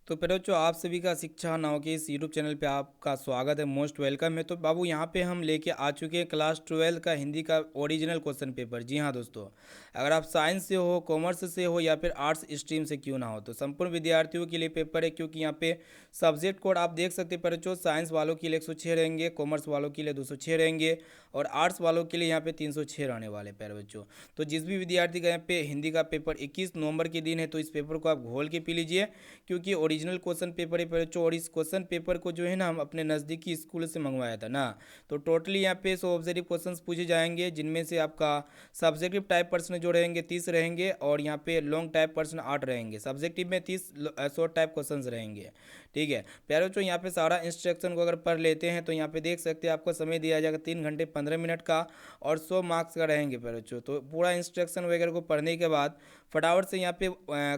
तो बच्चों आप सभी का शिक्षा नाव के इस यूट्यूब चैनल पे आपका स्वागत है। मोस्ट वेलकम है। तो बाबू यहाँ पे हम लेके आ चुके हैं क्लास 12 का हिंदी का ओरिजिनल क्वेश्चन पेपर। जी हाँ दोस्तों, अगर आप साइंस से हो, कॉमर्स से हो या फिर आर्ट्स स्ट्रीम से क्यों ना हो, तो संपूर्ण विद्यार्थियों के लिए पेपर है। क्योंकि यहाँ पे सब्जेक्ट कोड आप देख सकते हैं बच्चों, साइंस वालों के लिए 106 रहेंगे, कॉमर्स वालों के लिए 206 रहेंगे और आर्ट्स वालों के लिए यहाँ पे 306 रहने वाले प्यारे बच्चों। तो जिस भी विद्यार्थी का यहाँ पे हिंदी का पेपर 21 नवंबर के दिन है, तो इस पेपर को आप घोल के पी लीजिए, क्योंकि ओरिजिनल क्वेश्चन पेपर है बच्चों। और इस क्वेश्चन पेपर को जो है ना हम अपने नज़दीकी स्कूल से मंगवाया था ना। तो टोटली यहाँ पे 100 ऑब्जेक्टिव क्वेश्चंस पूछे जाएंगे, जिनमें से आपका सब्जेक्टिव टाइप प्रश्न जो रहेंगे 30 रहेंगे और यहाँ पे लॉन्ग टाइप प्रश्न 8 रहेंगे। सब्जेक्टिव में 30 शॉर्ट टाइप क्वेश्चन रहेंगे। ठीक है प्यारे बच्चों, यहाँ पे सारा इंस्ट्रक्शन को अगर पढ़ लेते हैं तो यहाँ पे देख सकते हैं आपको समय दिया जाएगा 3 घंटे 15 मिनट का और 100 मार्क्स का रहेंगे प्यारे बच्चों। तो पूरा इंस्ट्रक्शन वगैरह को पढ़ने के बाद फटाफट से यहाँ पे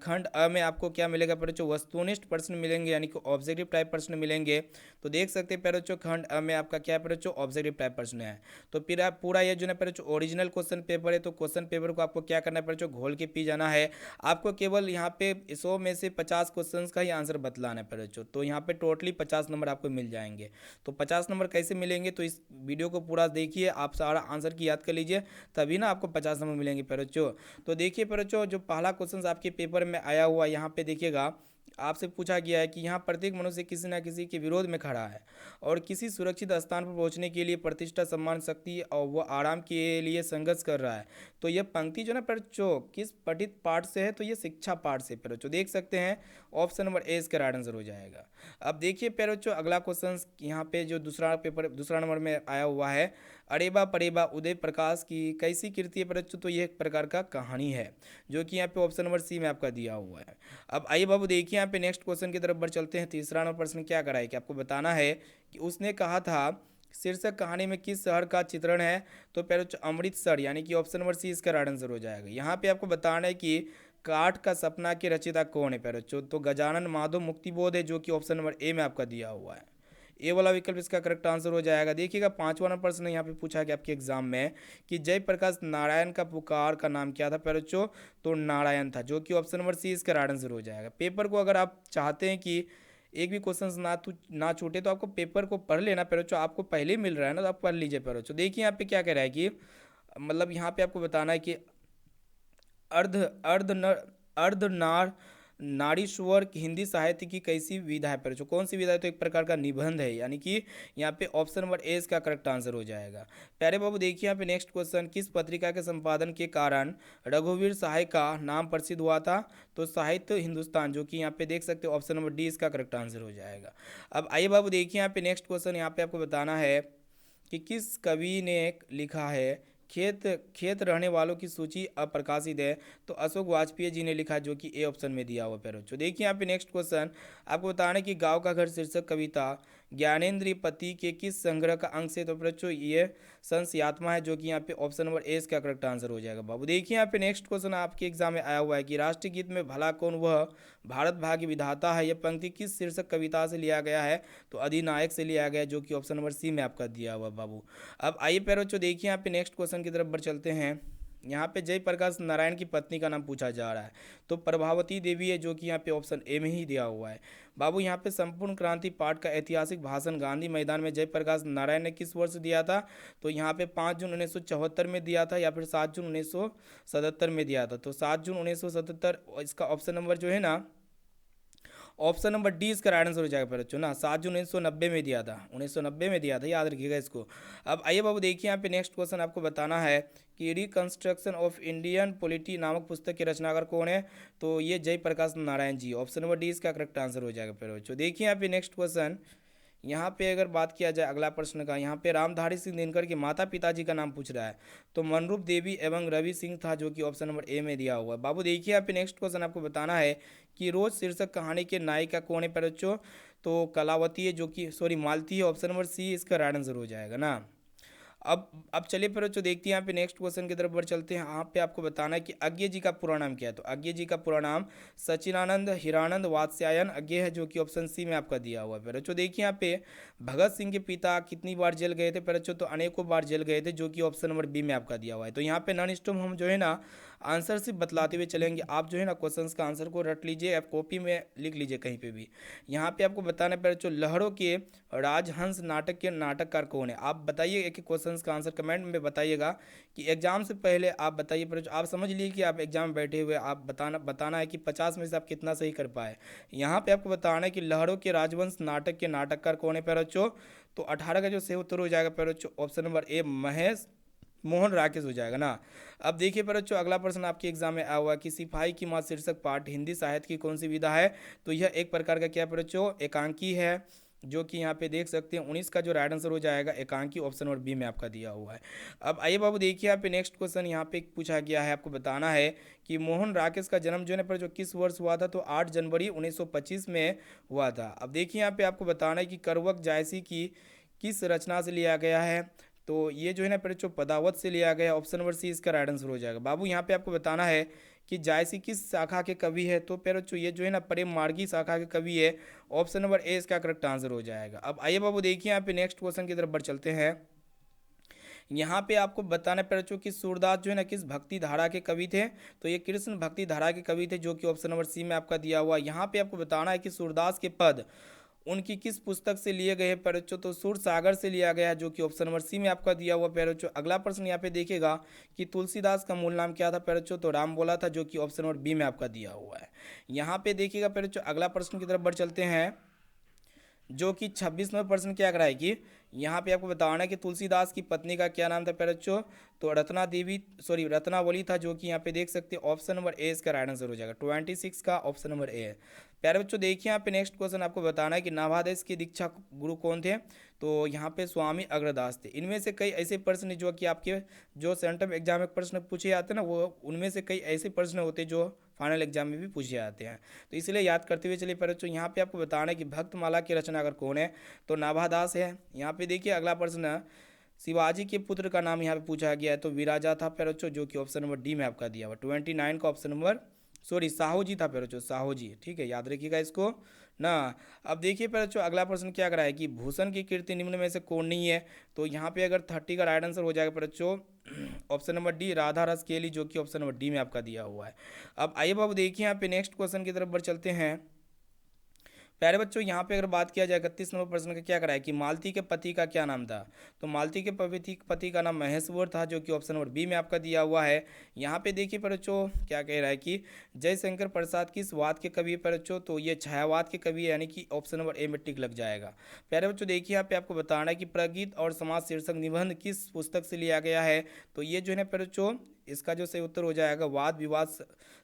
खंड अ में आपको क्या मिलेगा प्यारे बच्चों, वस्तुनिष्ठ प्रश्न मिलेंगे, यानी कि ऑब्जेक्टिव टाइप प्रश्न मिलेंगे। तो देख सकते हैं प्यारे बच्चों खंड अ में आपका क्या है प्यारे बच्चों, ऑब्जेक्टिव टाइप प्रश्न है। तो फिर आप पूरा ये जो है प्यारे बच्चों ओरिजिनल क्वेश्चन पेपर है, तो क्वेश्चन पेपर को आपको क्या करना है प्यारे बच्चों, घोल के पी जाना है। आपको केवल यहाँ पे 100 में से 50 क्वेश्चन का ही आंसर बतलाना है प्यारे बच्चों। तो यहाँ पे टोटली 50 नंबर आपको मिल जाएंगे। तो 50 नंबर कैसे मिलेंगे, तो इस वीडियो को पूरा देखिए, आप सारा आंसर की याद कर लीजिए, तभी ना आपको 50 नंबर मिलेंगे प्यारे बच्चों। तो देखिए प्यारे बच्चों, जो पहला क्वेश्चन आपके पेपर में आया हुआ यहाँ पे देखिएगा, आपसे पूछा गया है कि यहाँ प्रत्येक मनुष्य किसी न किसी के विरोध में खड़ा है और किसी सुरक्षित स्थान पर पहुंचने के लिए प्रतिष्ठा, सम्मान, शक्ति और वह आराम के लिए संघर्ष कर रहा है। तो यह पंक्ति जो ना बच्चों किस पठित पाठ से है, तो ये शिक्षा पाठ से बच्चों देख सकते हैं। ऑप्शन नंबर ए इसका राइट आंसर हो जाएगा। अब देखिए प्यारे बच्चों अगला क्वेश्चन यहाँ पे जो दूसरा नंबर में आया हुआ है, अरेबा परेबा उदय प्रकाश की कैसी कृति है बच्चों, तो ये एक प्रकार का कहानी है, जो कि यहाँ पे ऑप्शन नंबर सी में आपका दिया हुआ है। अब आइए बाबू देखिए यहाँ पे नेक्स्ट क्वेश्चन की तरफ बढ़ चलते हैं। तीसरा नंबर प्रश्न क्या करा है कि आपको बताना है कि उसने कहा था शीर्षक कहानी में किस शहर का चित्रण है, तो पहले अमृतसर, यानी कि ऑप्शन नंबर सी इसका राइट आंसर हो जाएगा। यहाँ पे आपको बताना है कि काठ का सपना के रचयिता कौन है प्यारे बच्चों, तो गजानन माधव मुक्तिबोध है, जो कि ऑप्शन नंबर ए में आपका दिया हुआ है। ए वाला विकल्प इसका करेक्ट आंसर हो जाएगा। देखिएगा पांचवा नंबर प्रश्न यहाँ पे पूछा गया आपके एग्जाम में कि जयप्रकाश नारायण का पुकार का नाम क्या था प्यारे बच्चों, तो नारायण था, जो कि ऑप्शन नंबर सी इसका राइट आंसर हो जाएगा। पेपर को अगर आप चाहते हैं कि एक भी क्वेश्चन ना छूटे, तो आपको पेपर को पढ़ लेना प्यारे बच्चों, आपको पहले ही मिल रहा है ना, तो आप पढ़ लीजिए प्यारे बच्चों। देखिए यहाँ पे क्या कह रहा है कि मतलब यहाँ पे आपको बताना है कि अर्ध अर्ध नर अर्ध नार नारीश्वर की हिंदी साहित्य की कैसी विधा है पर, जो कौन सी विधा है, तो एक प्रकार का निबंध है, यानी कि यहाँ पे ऑप्शन नंबर ए इसका करेक्ट आंसर हो जाएगा। प्यारे बाबू देखिए यहाँ पे नेक्स्ट क्वेश्चन, किस पत्रिका के संपादन के कारण रघुवीर सहाय का नाम प्रसिद्ध हुआ था, तो साहित्य हिंदुस्तान, जो कि यहाँ पे देख सकते हो ऑप्शन नंबर डी इसका करेक्ट आंसर हो जाएगा। अब आइए बाबू देखिए यहाँ पे नेक्स्ट क्वेश्चन, यहाँ पे आपको बताना है कि किस कवि ने लिखा है खेत खेत रहने वालों की सूची अप्रकाशित है, तो अशोक वाजपेयी जी ने लिखा, जो कि ए ऑप्शन में दिया हुआ प्यारे बच्चों। देखिए यहाँ पे नेक्स्ट क्वेश्चन आपको बताना है कि गांव का घर शीर्षक कविता ज्ञानेंद्र पति के किस संग्रह का अंश है, तो बच्चों ये संशयात्मा है, जो कि यहाँ पे ऑप्शन नंबर ए इसका करेक्ट आंसर हो जाएगा। बाबू देखिए यहाँ पे नेक्स्ट क्वेश्चन आपके एग्जाम में आया हुआ है कि राष्ट्रीय गीत में भला कौन वह भारत भाग्य विधाता है, यह पंक्ति किस शीर्षक कविता से लिया गया है, तो अधिनायक से लिया गया, जो कि ऑप्शन नंबर सी में आपका दिया हुआ बाबू। अब आइए प्यारे बच्चों देखिए यहाँ पे नेक्स्ट क्वेश्चन की तरफ बढ़ चलते हैं। यहाँ पे जयप्रकाश नारायण की पत्नी का नाम पूछा जा रहा है, तो प्रभावती देवी है, जो कि यहाँ पे ऑप्शन ए में ही दिया हुआ है। बाबू यहाँ पे संपूर्ण क्रांति पाठ का ऐतिहासिक भाषण गांधी मैदान में जयप्रकाश नारायण ने किस वर्ष दिया था, तो यहाँ पे 5 जून 1974 में दिया था या फिर 7 जून 1977 में दिया था, तो 7 जून 1977 इसका ऑप्शन नंबर जो है ना, ऑप्शन नंबर डी इसका राइट आंसर हो जाएगा बच्चों ना। 7 जून 1990 में दिया था, 1990 में दिया था, याद रखिएगा इसको। अब आइए बाबू देखिए यहाँ पे नेक्स्ट क्वेश्चन आपको बताना है कि रिकंस्ट्रक्शन ऑफ इंडियन पॉलिटी नामक पुस्तक के रचनाकार कौन है, तो ये Jayaprakash Narayan ji, option number D इसका करेक्ट आंसर हो जाएगा प्यारे बच्चों। देखिए यहाँ पे नेक्स्ट क्वेश्चन, यहाँ पे अगर बात किया जाए अगला प्रश्न का, यहाँ पे रामधारी सिंह दिनकर के माता पिताजी का नाम पूछ रहा है, तो मनरूप देवी एवं रवि सिंह था, जो कि ऑप्शन नंबर ए में दिया हुआ है। बाबू देखिए यहाँ पे नेक्स्ट क्वेश्चन आपको बताना है कि रोज शीर्षक कहानी के नायिका कौन है प्यारे बच्चों, तो कलावती है, जो कि सॉरी मालती है, ऑप्शन नंबर सी इसका राइट आंसर हो जाएगा ना। अब चलिए फिर बच्चों देखते हैं यहाँ पे नेक्स्ट क्वेश्चन की तरफ बढ़ चलते हैं। यहाँ पे आपको बताना है कि अज्ञे जी का पूरा नाम क्या है, तो अज्ञे जी का पूरा नाम सचिनानंद हिरानंद वात्स्यायन अज्ञे है, जो कि ऑप्शन सी में आपका दिया हुआ है। फिर बच्चों देखिए यहाँ पे भगत सिंह के पिता कितनी बार जेल गए थे फिर बच्चों, तो अनेकों बार जेल गए थे, जो कि ऑप्शन नंबर बी में आपका दिया हुआ है। तो यहाँ पे नॉन स्टॉप हम जो है ना आंसर सिर्फ बतलाते हुए चलेंगे। आप जो है ना क्वेश्चंस का आंसर को रट लीजिए, आप कॉपी में लिख लीजिए कहीं पे भी। यहाँ पे आपको बताना पड़ेगा जो लहरों के राजहंस नाटक के नाटककार कौन है। आप बताइए, एक एक क्वेश्चन का आंसर कमेंट में बताइएगा कि एग्जाम से पहले आप बताइए। पर आप समझ लीजिए कि आप एग्जाम में बैठे हुए, आप बताना है कि 50 में से आप कितना सही कर पाए। यहाँ पे आपको बताना है कि लहरों के राजवंश नाटक के नाटककार कौन है प्यारे बच्चों। तो 18 का जो सही उत्तर हो जाएगा प्यारे बच्चों option number A Mahesh Mohan Rakesh हो जाएगा ना। अब देखिए प्यारे बच्चों, अगला प्रश्न आपके एग्जाम में आया हुआ है कि सिपाही की माँ शीर्षक पाठ हिंदी साहित्य की कौन सी विधा है। तो यह एक प्रकार का क्या प्यारे बच्चों एकांकी है, जो कि यहाँ पे देख सकते हैं 19 का जो राइट आंसर हो जाएगा एकांकी ऑप्शन नंबर बी में आपका दिया हुआ है। अब आइए बाबू देखिए यहाँ पे नेक्स्ट क्वेश्चन यहाँ पे पूछा गया है, आपको बताना है कि मोहन राकेश का जन्म जो है पर जो किस वर्ष हुआ था। तो 8 जनवरी 1925 में हुआ था। अब देखिए यहाँ पे आपको बताना है कि करवक जायसी की किस रचना से लिया गया है। तो ये जो है ना पर जो पदावत से लिया गया, ऑप्शन नंबर सी इसका राइट आंसर हो जाएगा। बाबू यहाँ पे आपको बताना है कि जायसी किस शाखा के कवि है। तो फिर ये जो है ना प्रेम मार्गी शाखा के कवि है, ऑप्शन नंबर ए इसका करेक्ट आंसर हो जाएगा। अब आइए बाबू देखिए यहाँ पे नेक्स्ट क्वेश्चन की तरफ बढ़ चलते हैं। यहाँ पे आपको बताना पड़ चुका कि सूरदास जो है ना किस भक्ति धारा के कवि थे। तो ये कृष्ण भक्ति धारा के कवि थे, जो कि ऑप्शन नंबर सी में आपका दिया हुआ। यहाँ पे आपको बताना है कि सूरदास के पद उनकी किस पुस्तक से लिए गए पैरोचो। तो सूर सागर से लिया गया, जो कि ऑप्शन नंबर सी में आपका दिया हुआ पैरोचो। अगला प्रश्न यहाँ पे देखिएगा कि तुलसीदास का मूल नाम क्या था पैरोचो। तो राम बोला था, जो कि ऑप्शन नंबर बी में आपका दिया हुआ है। यहाँ पे देखिएगा पैरोचो, अगला प्रश्न की तरफ बढ़ चलते हैं, जो कि 26 नंबर प्रश्न क्या कराएगी। यहाँ पे आपको बताना है कि तुलसीदास की पत्नी का क्या नाम था प्यारे बच्चों। तो रत्नावली था, जो कि यहाँ पे देख सकते हैं ऑप्शन नंबर ए इसका राइट आंसर हो जाएगा। 26 का ऑप्शन नंबर ए है। प्यारे बच्चों देखिए यहाँ पे नेक्स्ट क्वेश्चन आपको बताना है कि नाभादेश के दीक्षा गुरु कौन थे। तो यहाँ पे स्वामी अग्रदास थे। इनमें से कई ऐसे प्रश्न जो कि आपके जो सेंट्रल एग्जाम में प्रश्न पूछे जाते हैं ना, वो उनमें से कई ऐसे प्रश्न होते हैं जो फाइनल एग्जाम में भी पूछे जाते हैं। तो इसलिए याद करते हुए चलिए प्यारे बच्चों, यहाँ पे आपको बताना है कि भक्तमाला के रचनाकार कौन है। तो नाभादास है। यहाँ पे देखिए अगला प्रश्न, शिवाजी के पुत्र का नाम यहाँ पे पूछा गया है। तो विराजा था प्यारे बच्चों, जो कि ऑप्शन नंबर डी में आपका दिया हुआ। 29 का ऑप्शन नंबर साहू जी था प्यारे बच्चों, साहू जी, ठीक है, याद रखिएगा इसको ना। अब देखिए प्यारे बच्चों अगला प्रश्न क्या कराया कि भूषण की कीर्ति निम्न में से कौन नहीं है। तो यहाँ पे अगर 30 का राइट आंसर हो जाएगा प्यारे बच्चों ऑप्शन नंबर डी राधा रस केली, जो कि ऑप्शन नंबर डी में आपका दिया हुआ है। अब आइए बाबू देखिए यहाँ पे नेक्स्ट क्वेश्चन की तरफ बढ़ चलते हैं। प्यारे बच्चों यहाँ पे अगर बात किया जाए 31 नंबर प्रश्न का क्या कराया कि मालती के पति का क्या नाम था। तो मालती के पति का नाम महेश्वर था, जो कि ऑप्शन नंबर बी में आपका दिया हुआ है। यहाँ पे देखिए प्यारे बच्चों क्या कह रहा है कि जयशंकर प्रसाद किस वाद के कवि है प्यारे बच्चों। तो ये छायावाद के कवि है, यानी कि ऑप्शन नंबर ए में टिक लग जाएगा। प्यारे बच्चों देखिए यहाँ पे आपको बताना है कि प्रगीत और समाज शीर्षक निबंध किस पुस्तक से लिया गया है। तो ये जो है प्यारे बच्चों इसका जो सही उत्तर हो जाएगा वाद विवाद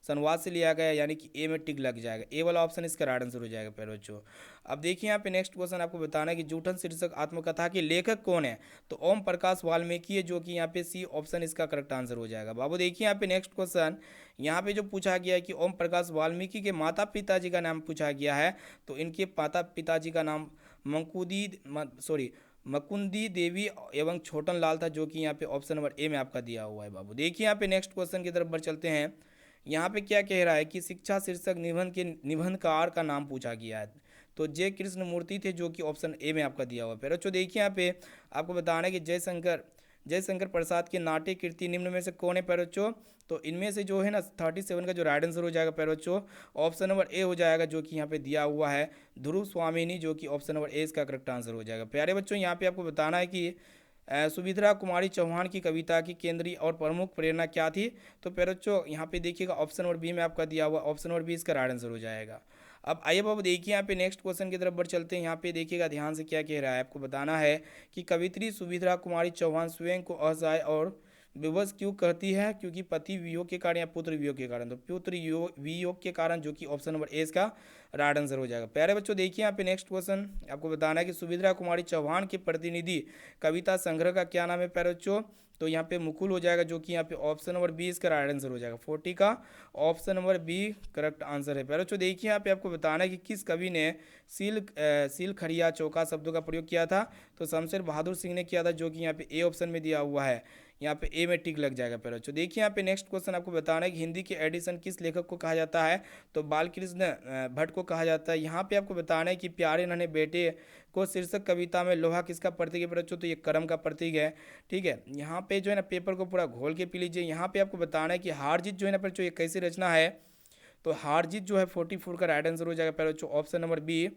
संवाद से लिया गया, यानी कि ए में टिक लग जाएगा। ए वाला ऑप्शन इसका राइट आंसर हो जाएगा प्यारे बच्चों। अब देखिए यहाँ पे नेक्स्ट क्वेश्चन आपको बताना है कि जूठन शीर्षक आत्मकथा के लेखक कौन है। तो ओम प्रकाश वाल्मीकि है, जो कि यहाँ पे सी ऑप्शन इसका करेक्ट आंसर हो जाएगा। बाबू देखिए यहाँ पे नेक्स्ट क्वेश्चन यहाँ पे जो पूछा गया है कि ओम प्रकाश वाल्मीकि के माता पिताजी का नाम पूछा गया है। तो इनके माता पिताजी का नाम मकुंदी देवी एवं छोटन लाल था, जो कि यहाँ पे ऑप्शन नंबर ए में आपका दिया हुआ है। बाबू देखिए यहाँ पे नेक्स्ट क्वेश्चन की तरफ बढ़ चलते हैं। यहाँ पे क्या कह रहा है कि शिक्षा शीर्षक निबंध के निबंधकार का नाम पूछा गया है। तो जय कृष्ण मूर्ति थे, जो कि ऑप्शन ए में आपका दिया हुआ है। फिर देखिए यहाँ पे आपको बताना है कि जयशंकर प्रसाद के नाट्य कीर्ति निम्न में से कौन है प्यारे बच्चों। तो इनमें से जो है ना 37 का जो राइट आंसर हो जाएगा प्यारे बच्चों ऑप्शन नंबर ए हो जाएगा, जो कि यहाँ पे दिया हुआ है ध्रुव स्वामिनी, जो कि ऑप्शन नंबर ए इसका करेक्ट आंसर हो जाएगा। प्यारे बच्चों यहाँ पे आपको बताना है कि सुभद्रा कुमारी चौहान की कविता की केंद्रीय और प्रमुख प्रेरणा क्या थी। तो प्यारे बच्चों यहाँ पे देखिएगा ऑप्शन नंबर बी में आपका दिया हुआ, ऑप्शन नंबर बी इसका राइट आंसर हो जाएगा। अब आइए बाबू देखिए यहाँ पे नेक्स्ट क्वेश्चन की तरफ बढ़ चलते हैं। यहाँ पे देखिएगा ध्यान से क्या कह रहा है, आपको बताना है कि कवित्री सुभद्रा कुमारी चौहान स्वयं को असहाय और विवश क्यों कहती है। क्योंकि पति वियोग के कारण या पुत्र वियोग के कारण। तो वियोग के कारण, जो कि ऑप्शन नंबर ए इसका राइट आंसर हो जाएगा। प्यारे बच्चों देखिए यहाँ पे नेक्स्ट क्वेश्चन आपको बताना है कि सुभद्रा कुमारी चौहान के प्रतिनिधि कविता संग्रह का क्या नाम है प्यारे बच्चों। तो यहाँ पे मुकुल हो जाएगा, जो कि यहाँ पे ऑप्शन नंबर बी इसका राइट आंसर हो जाएगा। 40 का option number B correct answer है। प्यारे बच्चों देखिए यहाँ पे आपको बताना है कि किस कवि ने सील खड़िया चौका शब्दों का प्रयोग किया था। तो शमशेर बहादुर सिंह ने किया था, जो कि यहाँ पे ए ऑप्शन में दिया हुआ है। यहाँ पे ए में टिक लग जाएगा प्यारे बच्चों। देखिए यहाँ पे नेक्स्ट क्वेश्चन आपको बताना है कि हिंदी के एडिशन किस लेखक को कहा जाता है, तो बालकृष्ण भट्ट को कहा जाता है। यहाँ पे आपको बताना है कि प्यारे नन्हे बेटे को शीर्षक कविता में लोहा किसका प्रतीक है बच्चों, तो ये कर्म का प्रतीक है। ठीक है, यहाँ पे जो है ना पेपर को पूरा घोल के पी लीजिए। यहाँ पे आपको बताना है कि हार जीत जो है ना बच्चों ये कैसी रचना है, तो हार जीत जो है 44 का राइट आंसर हो जाएगा प्यारे बच्चों ऑप्शन नंबर बी,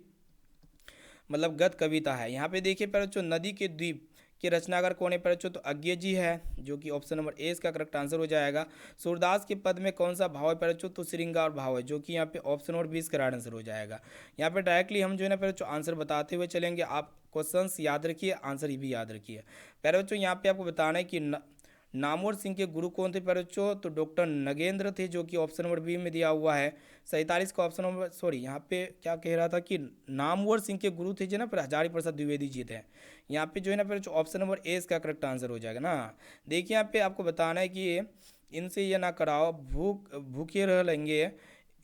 मतलब गद्य कविता है। यहाँ पे देखिए प्यारे बच्चों नदी के द्वीप के रचनाकार कौन है प्यारे बच्चों, तो अज्ञे जी है, जो कि ऑप्शन नंबर ए इसका करेक्ट आंसर हो जाएगा। सूरदास के पद में कौन सा भाव है प्यारे बच्चों, तो श्रृंगार भाव है, जो कि यहाँ पे ऑप्शन नंबर 20 का राइट आंसर हो जाएगा। यहाँ पे डायरेक्टली हम जो है ना प्यारे बच्चों आंसर बताते हुए चलेंगे, आप क्वेश्चंस याद रखिए, आंसर भी याद रखिए। प्यारे बच्चों यहाँ पे आपको बताना है कि नामवर सिंह के गुरु कौन थे प्यारे बच्चों, तो डॉक्टर नगेंद्र थे, जो कि ऑप्शन नंबर बी में दिया हुआ है। 47 का ऑप्शन नंबर, सॉरी यहाँ पे क्या कह रहा था कि नामवर सिंह के गुरु थे जो ना फिर हजारी प्रसाद द्विवेदी जी थे। यहाँ पे जो है ना फिर ऑप्शन नंबर ए इसका करेक्ट आंसर हो जाएगा ना। देखिए यहाँ पे आपको बताना है कि इनसे ये ना कराओ भूखे रह लेंगे,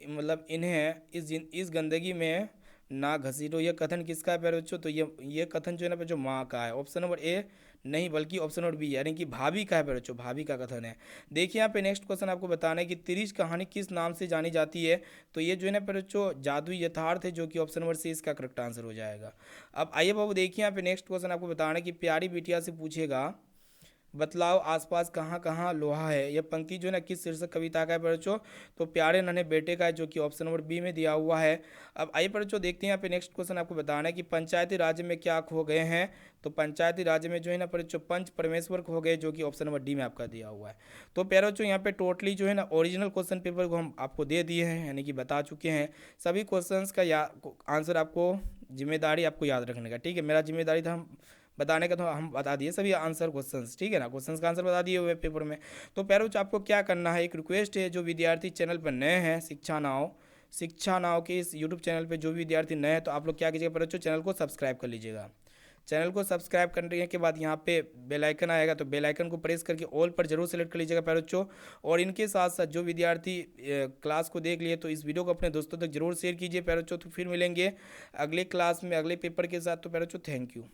मतलब इन्हें इस गंदगी में ना घसीटो, ये कथन किसका है प्यारे बच्चों, तो ये कथन जो है ना जो माँ का है, ऑप्शन नंबर ए नहीं बल्कि ऑप्शन नंबर बी यानी कि भाभी का है प्यारे बच्चों, भाभी का कथन है। देखिए यहाँ पे नेक्स्ट क्वेश्चन आपको बताना है कि तिरिश कहानी किस नाम से जानी जाती है, तो ये जो है ना प्यारे बच्चों जादुई यथार्थ है, जो कि ऑप्शन नंबर सी इसका करेक्ट आंसर हो जाएगा। अब आइए बाबू देखिए यहाँ पे नेक्स्ट क्वेश्चन आपको बताना है कि प्यारी बिटिया से पूछेगा बतलाओ आसपास कहाँ कहाँ लोहा है, यह पंक्ति जो है ना किस शीर्षक कविता का है बच्चों, तो प्यारे नन्हे बेटे का है, जो कि ऑप्शन नंबर बी में दिया हुआ है। अब आइए बच्चों देखते हैं यहाँ पे नेक्स्ट क्वेश्चन आपको बताना है कि पंचायती राज्य में क्या खो गए हैं, तो पंचायती राज्य में जो है ना बच्चों पंच परमेश्वर खो गए, जो कि ऑप्शन नंबर डी में आपका दिया हुआ है। तो प्यारे बच्चों यहाँ पे टोटली जो है ना ओरिजिनल क्वेश्चन पेपर को हम आपको दे दिए हैं, यानी कि बता चुके हैं सभी क्वेश्चंस का आंसर, आपको जिम्मेदारी आपको याद रखने का। ठीक है, मेरा जिम्मेदारी था हम बताने का, तो हम बता दिए सभी आंसर क्वेश्चंस। ठीक है ना, क्वेश्चंस का आंसर बता दिए हुए पेपर में। तो प्यारों आपको क्या करना है, एक रिक्वेस्ट है, जो विद्यार्थी चैनल पर नए हैं शिक्षा नाव के इस यूट्यूब चैनल पे जो भी विद्यार्थी नए हैं, तो आप लोग क्या कीजिएगा प्यारे बच्चों चैनल को सब्सक्राइब कर लीजिएगा। चैनल को सब्सक्राइब करने के बाद यहाँ पे बेल आइकन आएगा, तो बेल आइकन को प्रेस करके ऑल पर जरूर सेलेक्ट कर लीजिएगा प्यारे बच्चों। और इनके साथ साथ जो विद्यार्थी क्लास को देख लिए, तो इस वीडियो को अपने दोस्तों तक जरूर शेयर कीजिए प्यारे बच्चों। तो फिर मिलेंगे अगले क्लास में अगले पेपर के साथ, तो प्यारे बच्चों थैंक यू।